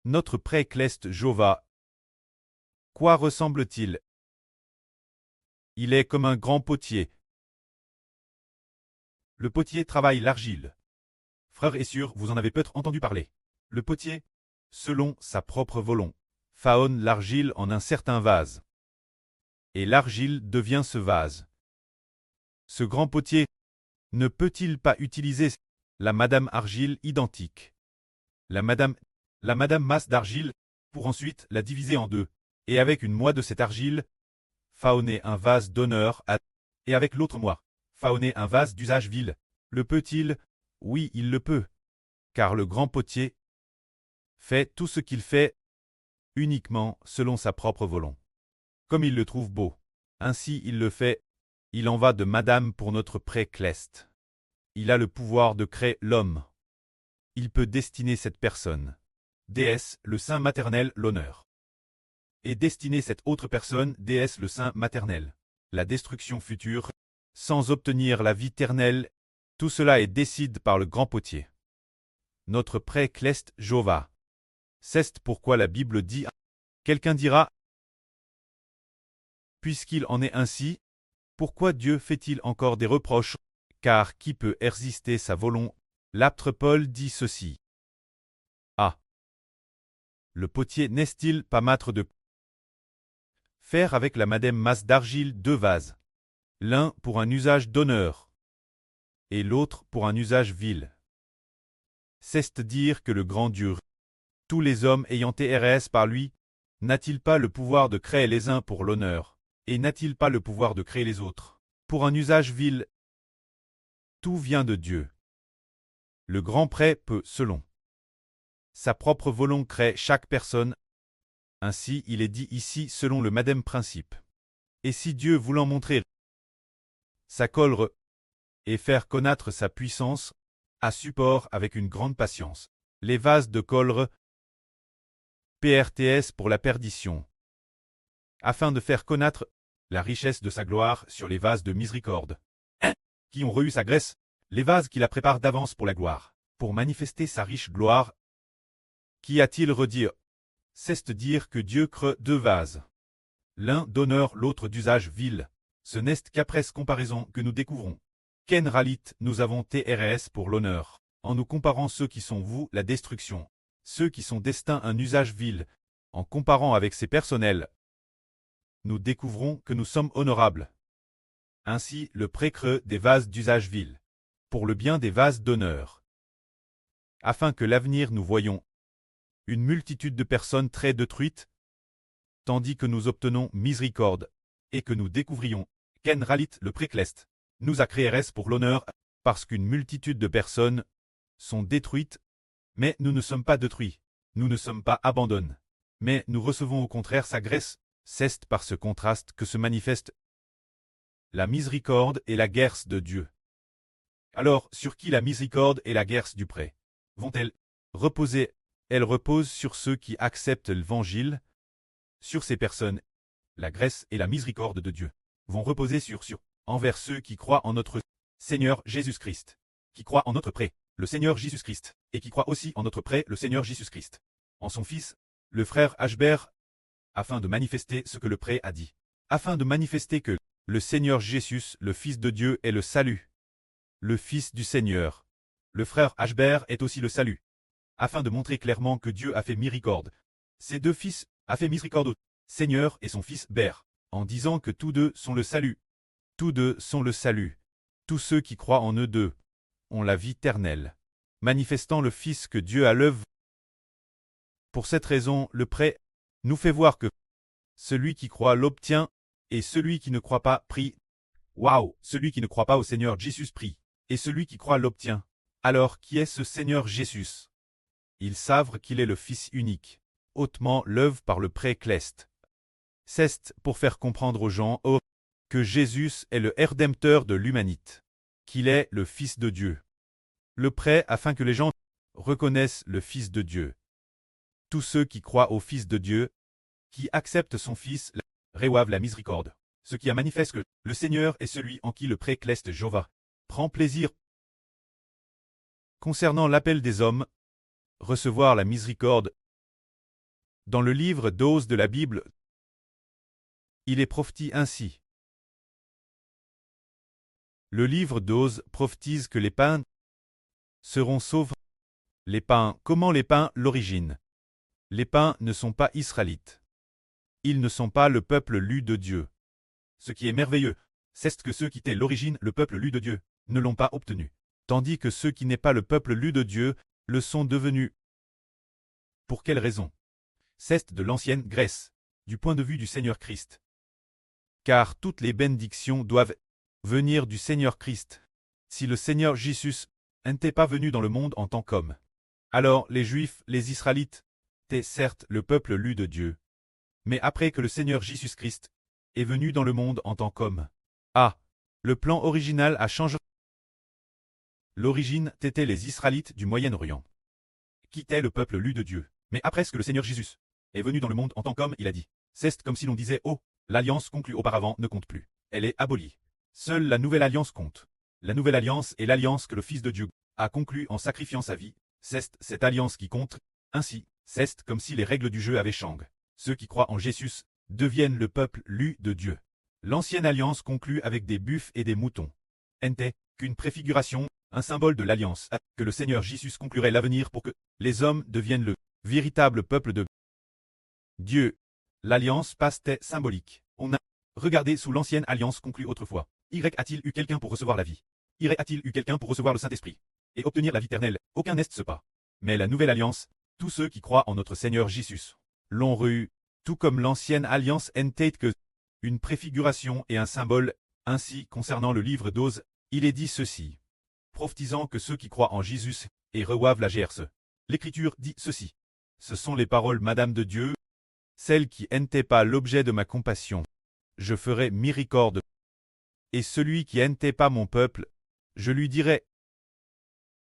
Notre pré-cleste Jova. Quoi ressemble-t-il? Il est comme un grand potier. Le potier travaille l'argile. Frères et sœurs, vous en avez peut-être entendu parler. Le potier, selon sa propre volonté, façonne l'argile en un certain vase. Et l'argile devient ce vase. Ce grand potier ne peut-il pas utiliser la madame argile identique, la madame masse d'argile, pour ensuite la diviser en deux, et avec une moitié de cette argile, façonner un vase d'honneur et avec l'autre moitié, façonner un vase d'usage vil? Le peut-il? Oui, il le peut, car le grand potier fait tout ce qu'il fait uniquement selon sa propre volonté. Comme il le trouve beau, ainsi il le fait. Il en va de madame pour notre pré-cleste. Il a le pouvoir de créer l'homme. Il peut destiner cette personne, déesse, le sein maternel, l'honneur. Et destiner cette autre personne, déesse, le sein maternel, la destruction future, sans obtenir la vie éternelle. Tout cela est décidé par le grand potier. Notre pré-cleste Jova. C'est pourquoi la Bible dit. Quelqu'un dira, puisqu'il en est ainsi, pourquoi Dieu fait-il encore des reproches? Car qui peut résister sa volonté? L'apôtre Paul dit ceci. Ah! Le potier n'est-il pas maître de faire avec la madame masse d'argile deux vases, l'un pour un usage d'honneur, et l'autre pour un usage vil? C'est dire que le grand Dieu, tous les hommes ayant été créés par lui, n'a-t-il pas le pouvoir de créer les uns pour l'honneur, et n'a-t-il pas le pouvoir de créer les autres pour un usage vil? Tout vient de Dieu. Le grand prêtre peut, selon sa propre volonté, créer chaque personne. Ainsi, il est dit ici selon le même principe. Et si Dieu voulant montrer sa colère et faire connaître sa puissance, a support avec une grande patience les vases de colère, PRTS pour la perdition, afin de faire connaître la richesse de sa gloire sur les vases de miséricorde, qui ont reçu sa grâce, les vases qu'il a préparés d'avance pour la gloire, pour manifester sa riche gloire. Qu'y a-t-il redire? C'est dire que Dieu crée deux vases, l'un d'honneur, l'autre d'usage vil. Ce n'est qu'après comparaison que nous découvrons qu'en réalité nous avons TRS pour l'honneur, en nous comparant ceux qui sont vous la destruction, ceux qui sont destinés à un usage vil, en comparant avec ces personnels, nous découvrons que nous sommes honorables. Ainsi, le pré-creux des vases d'usage vil, pour le bien des vases d'honneur, afin que l'avenir nous voyons une multitude de personnes très détruites, tandis que nous obtenons miséricorde, et que nous découvrions qu'en réalité le pré-cleste nous a créés pour l'honneur, parce qu'une multitude de personnes sont détruites, mais nous ne sommes pas détruits, nous ne sommes pas abandonnés, mais nous recevons au contraire sa grâce. C'est par ce contraste que se manifeste la miséricorde et la grâce de Dieu. Alors, sur qui la miséricorde et la grâce du pré vont-elles reposer? Elles reposent sur ceux qui acceptent l'Évangile. Sur ces personnes, la grâce et la miséricorde de Dieu vont reposer envers ceux qui croient en notre Seigneur Jésus-Christ, qui croient en notre pré, le Seigneur Jésus-Christ, et qui croient aussi en notre pré, le Seigneur Jésus-Christ, en son Fils, le frère Hbert, afin de manifester ce que le pré a dit, afin de manifester que le Seigneur Jésus, le Fils de Dieu, est le salut, le Fils du Seigneur. Le frère Hbert est aussi le salut, afin de montrer clairement que Dieu a fait miséricorde. Ces deux fils a fait miséricorde au Seigneur et son fils Ber, en disant que tous deux sont le salut. Tous deux sont le salut. Tous ceux qui croient en eux deux ont la vie éternelle, manifestant le Fils que Dieu a l'œuvre. Pour cette raison, le pré nous fait voir que celui qui croit l'obtient, et celui qui ne croit pas prie. Waouh! Celui qui ne croit pas au Seigneur Jésus prie, et celui qui croit l'obtient. Alors, qui est ce Seigneur Jésus? Ils savent qu'il est le Fils unique, hautement l'œuvre par le pré-cleste. C'est pour faire comprendre aux gens que Jésus est le Rédempteur de l'humanité, qu'il est le Fils de Dieu. Le pré afin que les gens reconnaissent le Fils de Dieu. Tous ceux qui croient au Fils de Dieu, qui acceptent son Fils, reçoivent la miséricorde, ce qui a manifeste que le Seigneur est celui en qui le pré-cleste Jova prend plaisir. Concernant l'appel des hommes, recevoir la miséricorde, Dans le livre d'Ose de la Bible, il est prophétisé ainsi. Le livre d'Ose prophétise que les païens seront sauvés. Les païens, comment les païens l'origine? Les païens ne sont pas israélites. Ils ne sont pas le peuple lu de Dieu. Ce qui est merveilleux, c'est que ceux qui étaient l'origine, le peuple lu de Dieu, ne l'ont pas obtenu. Tandis que ceux qui n'est pas le peuple lu de Dieu, le sont devenus. Pour quelle raison? C'est de l'ancienne Grèce, du point de vue du Seigneur Christ. Car toutes les bénédictions doivent venir du Seigneur Christ. Si le Seigneur Jésus n'était pas venu dans le monde en tant qu'homme, alors les Juifs, les Israélites, étaient certes le peuple lu de Dieu. Mais après que le Seigneur Jésus-Christ est venu dans le monde en tant qu'homme, le plan original a changé. L'origine était les Israélites du Moyen-Orient, qui étaient le peuple lu de Dieu. Mais après ce que le Seigneur Jésus est venu dans le monde en tant qu'homme, il a dit, c'est comme si l'on disait, oh, l'alliance conclue auparavant ne compte plus. Elle est abolie. Seule la nouvelle alliance compte. La nouvelle alliance est l'alliance que le Fils de Dieu a conclue en sacrifiant sa vie. C'est cette alliance qui compte. Ainsi, c'est comme si les règles du jeu avaient changé. Ceux qui croient en Jésus deviennent le peuple lu de Dieu. L'ancienne alliance conclue avec des buffles et des moutons n'était qu'une préfiguration, un symbole de l'alliance que le Seigneur Jésus conclurait l'avenir pour que les hommes deviennent le véritable peuple de Dieu. L'alliance passait symbolique. On a regardé sous l'ancienne alliance conclue autrefois. A-t-il eu quelqu'un pour recevoir la vie? A-t-il eu quelqu'un pour recevoir le Saint-Esprit et obtenir la vie éternelle? Aucun n'est ce pas. Mais la nouvelle alliance, tous ceux qui croient en notre Seigneur Jésus l'ont reçu, tout comme l'ancienne alliance n'était que une préfiguration et un symbole. Ainsi, concernant le livre d'Ose, il est dit ceci, prophétisant que ceux qui croient en Jésus et reçoivent la GRC. L'Écriture dit ceci. Ce sont les paroles Madame de Dieu, celles qui n'étaient pas l'objet de ma compassion. Je ferai miséricorde. Et celui qui n'était pas mon peuple, je lui dirai,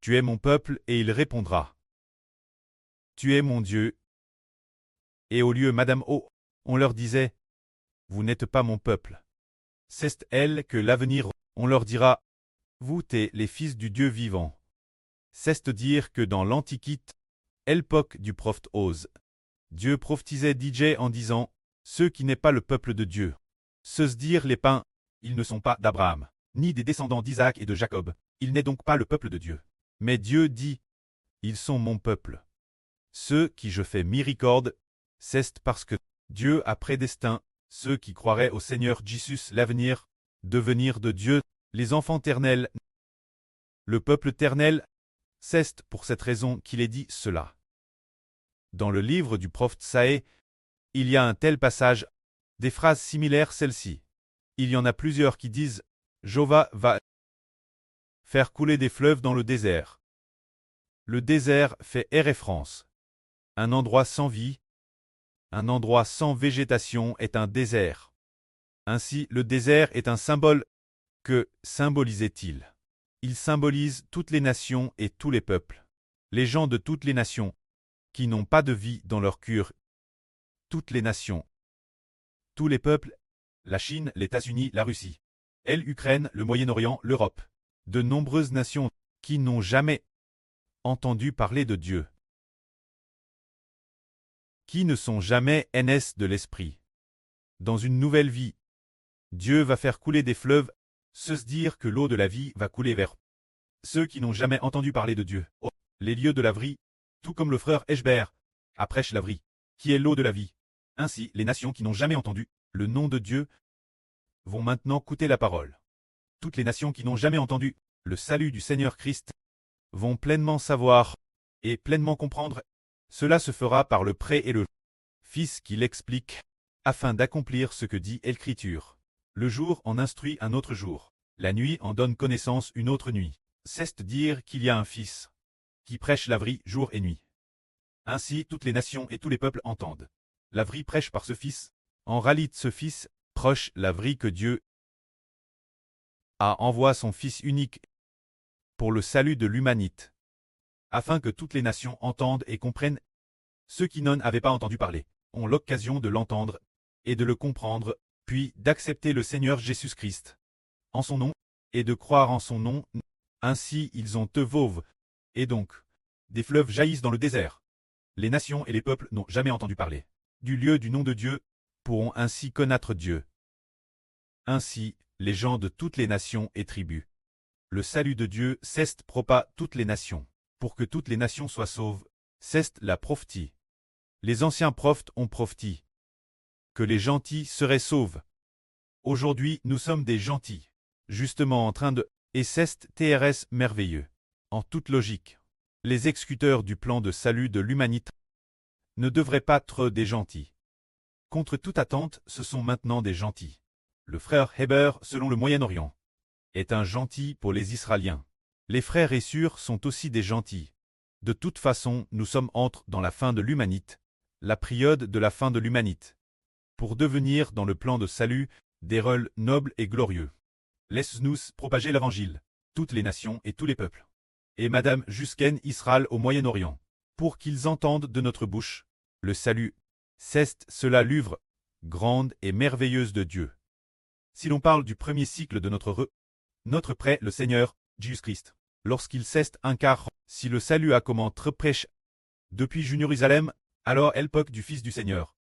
tu es mon peuple, et il répondra, tu es mon Dieu. Et au lieu Madame O, on leur disait, vous n'êtes pas mon peuple. C'est elle que l'avenir, on leur dira, vous êtes les fils du Dieu vivant. C'est dire que dans l'Antiquité, l'époque du prophète Ose, Dieu prophétisait DJ en disant, ceux qui n'est pas le peuple de Dieu. Se dire les païens, ils ne sont pas d'Abraham, ni des descendants d'Isaac et de Jacob, il n'est donc pas le peuple de Dieu. Mais Dieu dit, ils sont mon peuple. Ceux qui je fais miséricorde, c'est parce que Dieu a prédestiné ceux qui croiraient au Seigneur Jésus l'avenir, devenir de Dieu, les enfants ternels. Le peuple ternel, c'est pour cette raison qu'il est dit cela. Dans le livre du prophète Saë, il y a un tel passage, des phrases similaires celles-ci. Il y en a plusieurs qui disent « Jéhovah va faire couler des fleuves dans le désert ». Le désert fait référence. Un endroit sans vie, un endroit sans végétation est un désert. Ainsi, le désert est un symbole. Que symbolisait-il? Il symbolise toutes les nations et tous les peuples. Les gens de toutes les nations, qui n'ont pas de vie dans leur cœur. Toutes les nations. Tous les peuples, la Chine, les États-Unis, la Russie, l'Ukraine, le Moyen-Orient, l'Europe. De nombreuses nations qui n'ont jamais entendu parler de Dieu. Qui ne sont jamais NS de l'esprit. Dans une nouvelle vie, Dieu va faire couler des fleuves, se dire que l'eau de la vie va couler vers ceux qui n'ont jamais entendu parler de Dieu. Oh, les lieux de la vie, tout comme le frère Eshbert, prêche la vie, qui est l'eau de la vie. Ainsi, les nations qui n'ont jamais entendu le nom de Dieu vont maintenant écouter la parole. Toutes les nations qui n'ont jamais entendu le salut du Seigneur Christ vont pleinement savoir et pleinement comprendre. Cela se fera par le prêt et le Fils qui l'explique, afin d'accomplir ce que dit l'Écriture. Le jour en instruit un autre jour. La nuit en donne connaissance une autre nuit. C'est dire qu'il y a un Fils qui prêche la vie jour et nuit. Ainsi toutes les nations et tous les peuples entendent. La vie prêche par ce Fils. En réalité ce Fils proche la vie que Dieu a envoie son Fils unique pour le salut de l'humanité, afin que toutes les nations entendent et comprennent. Ceux qui n'en avaient pas entendu parler ont l'occasion de l'entendre et de le comprendre, puis d'accepter le Seigneur Jésus-Christ en son nom, et de croire en son nom. Ainsi ils ont te vauve, et donc, des fleuves jaillissent dans le désert. Les nations et les peuples n'ont jamais entendu parler du lieu du nom de Dieu, pourront ainsi connaître Dieu. Ainsi, les gens de toutes les nations et tribus. Le salut de Dieu ceste propa toutes les nations, pour que toutes les nations soient sauves, ceste la prophétie. Les anciens prophètes ont prophétisé que les gentils seraient sauves. Aujourd'hui, nous sommes des gentils, justement en train de, et ceste TRS merveilleux. En toute logique, les exécuteurs du plan de salut de l'humanité ne devraient pas être des gentils. Contre toute attente, ce sont maintenant des gentils. Le frère Heber, selon le Moyen-Orient, est un gentil pour les Israéliens. Les frères Essur sont aussi des gentils. De toute façon, nous sommes dans la fin de l'humanité, la période de la fin de l'humanité, pour devenir dans le plan de salut des rôles nobles et glorieux. Laisse-nous propager l'évangile, toutes les nations et tous les peuples. Et Madame jusqu'en Israël au Moyen-Orient, pour qu'ils entendent de notre bouche le salut. C'est cela l'œuvre grande et merveilleuse de Dieu. Si l'on parle du premier cycle de notre prêt, le Seigneur, Jésus-Christ, lorsqu'il cesse un quart, si le salut a commencé prêche depuis Jérusalem, alors l'époque du Fils du Seigneur,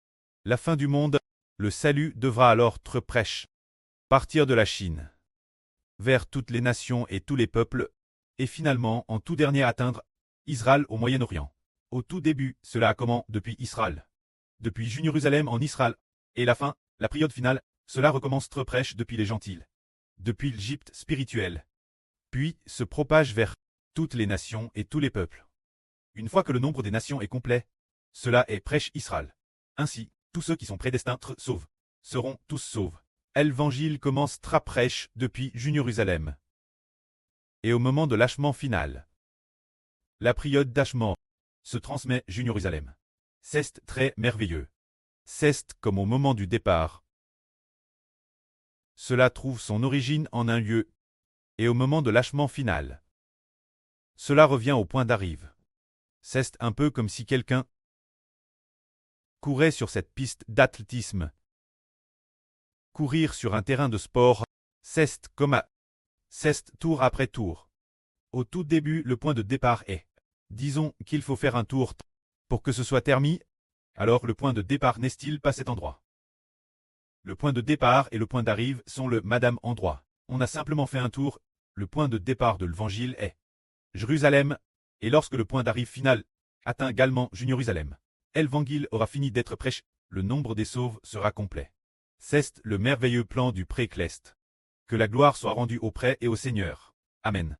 la fin du monde, le salut devra alors être prêche, partir de la Chine, vers toutes les nations et tous les peuples, et finalement, en tout dernier atteindre Israël au Moyen-Orient. Au tout début, cela a commencé depuis Israël. Depuis Jérusalem en Israël, et la fin, la période finale, cela recommence très prêche depuis les gentils, depuis l'Égypte spirituelle, puis se propage vers toutes les nations et tous les peuples. Une fois que le nombre des nations est complet, cela est prêche Israël. Ainsi, tous ceux qui sont prédestinés à être sauvés seront tous sauvés. L'évangile commence très prêche depuis Jérusalem. Et au moment de l'achement final, la période d'achement se transmet Jérusalem. C'est très merveilleux. C'est comme au moment du départ. Cela trouve son origine en un lieu, et au moment de l'achement final, cela revient au point d'arrive. C'est un peu comme si quelqu'un courait sur cette piste d'athlétisme. Courir sur un terrain de sport, c'est comme c'est tour après tour. Au tout début, le point de départ est, disons qu'il faut faire un tour pour que ce soit terminé, alors le point de départ n'est-il pas cet endroit? Le point de départ et le point d'arrive sont le madame endroit. On a simplement fait un tour, le point de départ de l'évangile est Jérusalem, et lorsque le point d'arrive final atteint également Jérusalem, l'évangile aura fini d'être prêché, le nombre des sauves sera complet. C'est le merveilleux plan du pré-cleste. Que la gloire soit rendue au prêtre et au Seigneur. Amen.